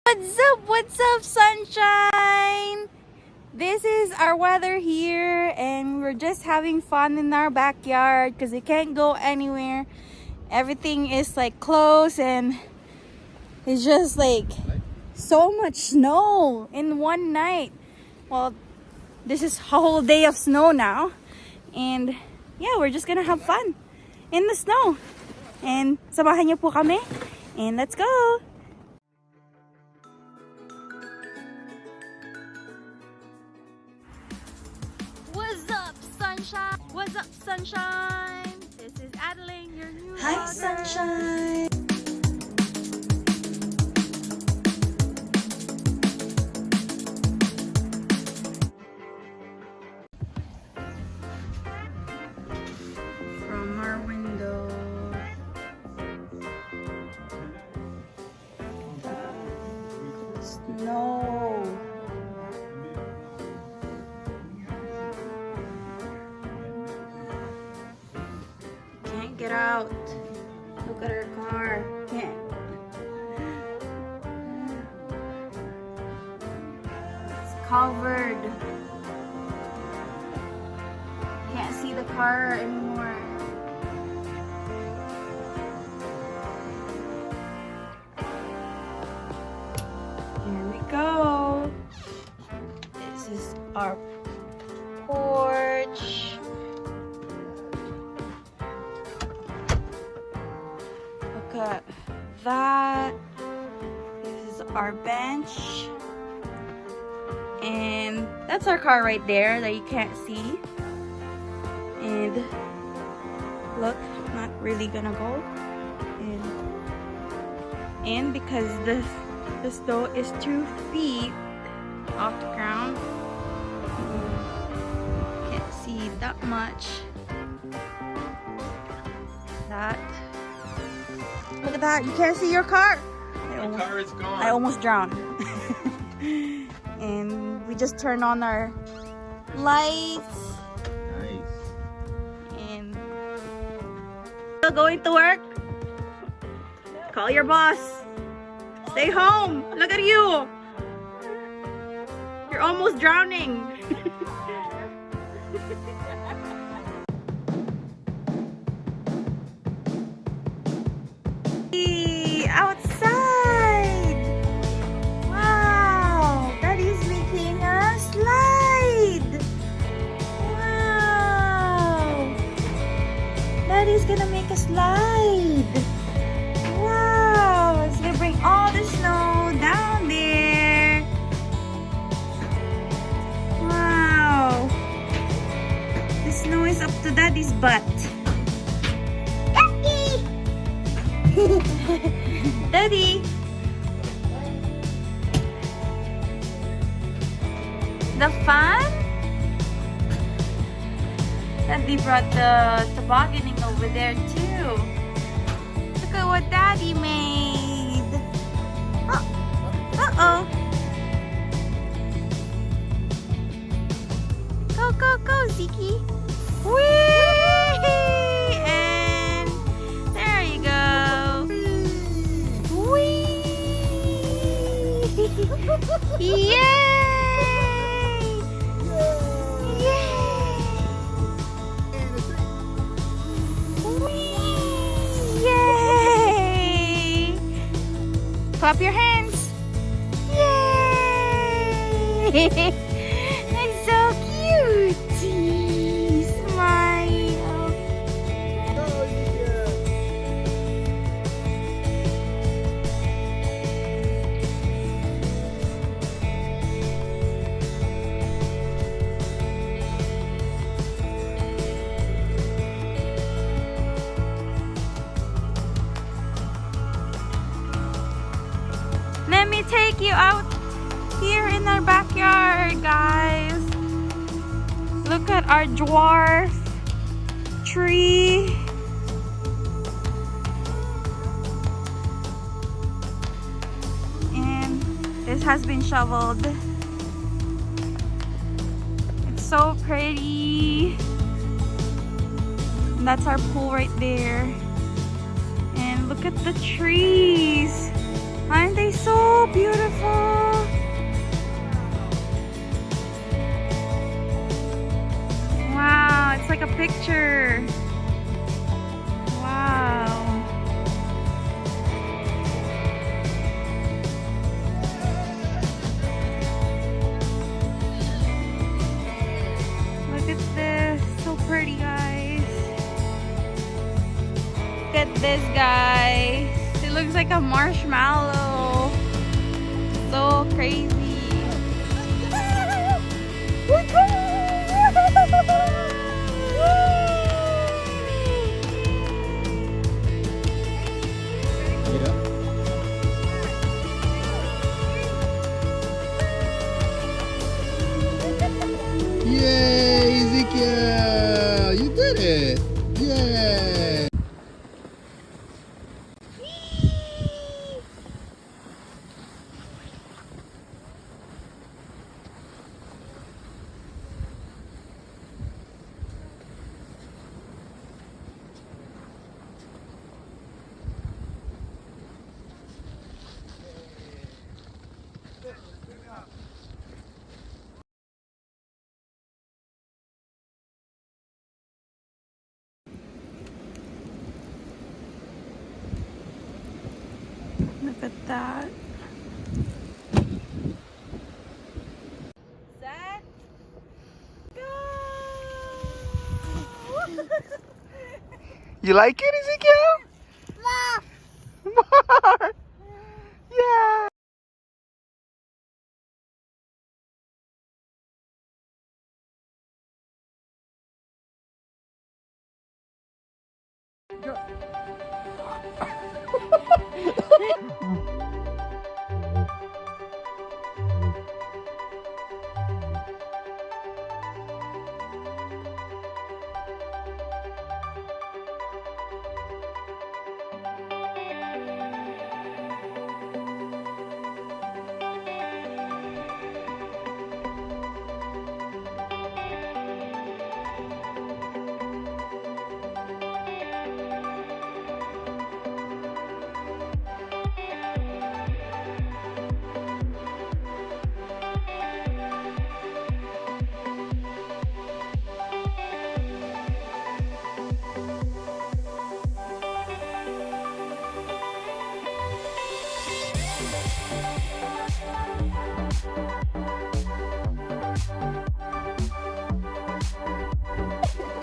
What's up, sunshine? This is our weather here, and we're just having fun in our backyard because we can't go anywhere. Everything is like closed, and it's just like so much snow in one night. Well, this is a whole day of snow now, and yeah, we're just gonna have fun in the snow. And samahan niyo po kami, and let's go! What's up, sunshine? What's up, sunshine? This is Adeline, your new Hi, vlogger. sunshine. From our window, snow. Can't get out. Look at our car. Can't. It's covered. Can't see the car anymore. Here we go. This is our porch. Look at that. This is our bench. And that's our car right there that you can't see. And look, not really gonna go. And because the snow is 2 feet off the ground, can't see that much. That. Look at that, you can't see your car. My car is gone. I almost drowned. And we just turned on our lights. Nice. And still going to work? Call your boss. Stay home. Look at you. You're almost drowning. Outside. Wow. Daddy's making a slide. Wow. Daddy's gonna make a slide. Wow. It's gonna bring all the snow down there. Wow. The snow is up to Daddy's butt. Daddy! The fun? Daddy brought the tobogganing over there too. Look at what Daddy made. Uh-oh. Go, go, go, Ziki. Whee! And there you go. Whee! Yay! Yay! Whee! Yay! Clap your hands. Yay! That's so cute. Smile. Let me take you out here in our backyard, guys. Look at our dwarf tree. And this has been shoveled. It's so pretty. And that's our pool right there. And look at the trees. Aren't they so beautiful? like a picture. Wow. Look at this. So pretty, guys. Look at this, guys. It looks like a marshmallow. So crazy. Yay, Ezekiel! You did it! Yay! Look at that. Set. Go! You like it, Ezekiel? More! Yeah!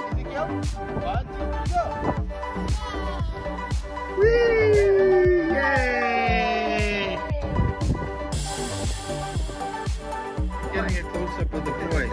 Ezekiel, 1, 2, 3, go! Whee! Yay! Getting a close up of the boy.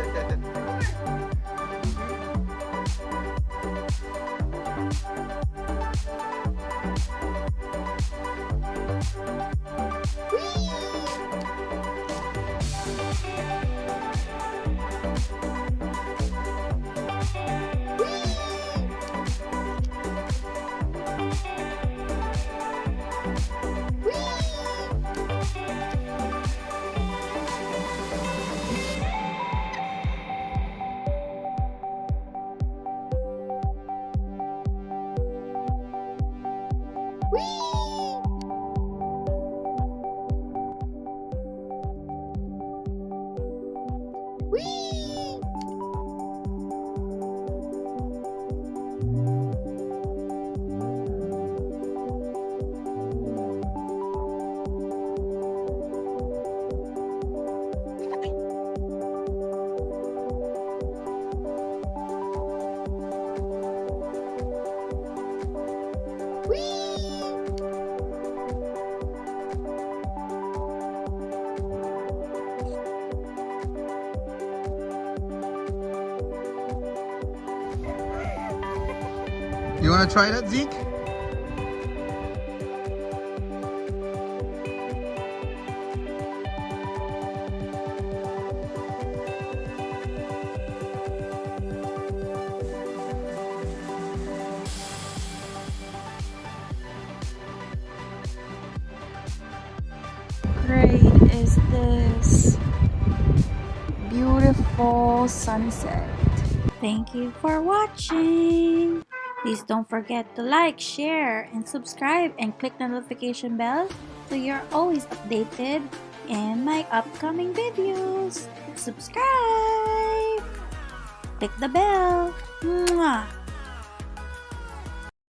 You want to try that, Zeke? Great is this beautiful sunset. Thank you for watching. Please don't forget to like, share, and subscribe, and click the notification bell so you're always updated in my upcoming videos. Subscribe! Click the bell. Mwah.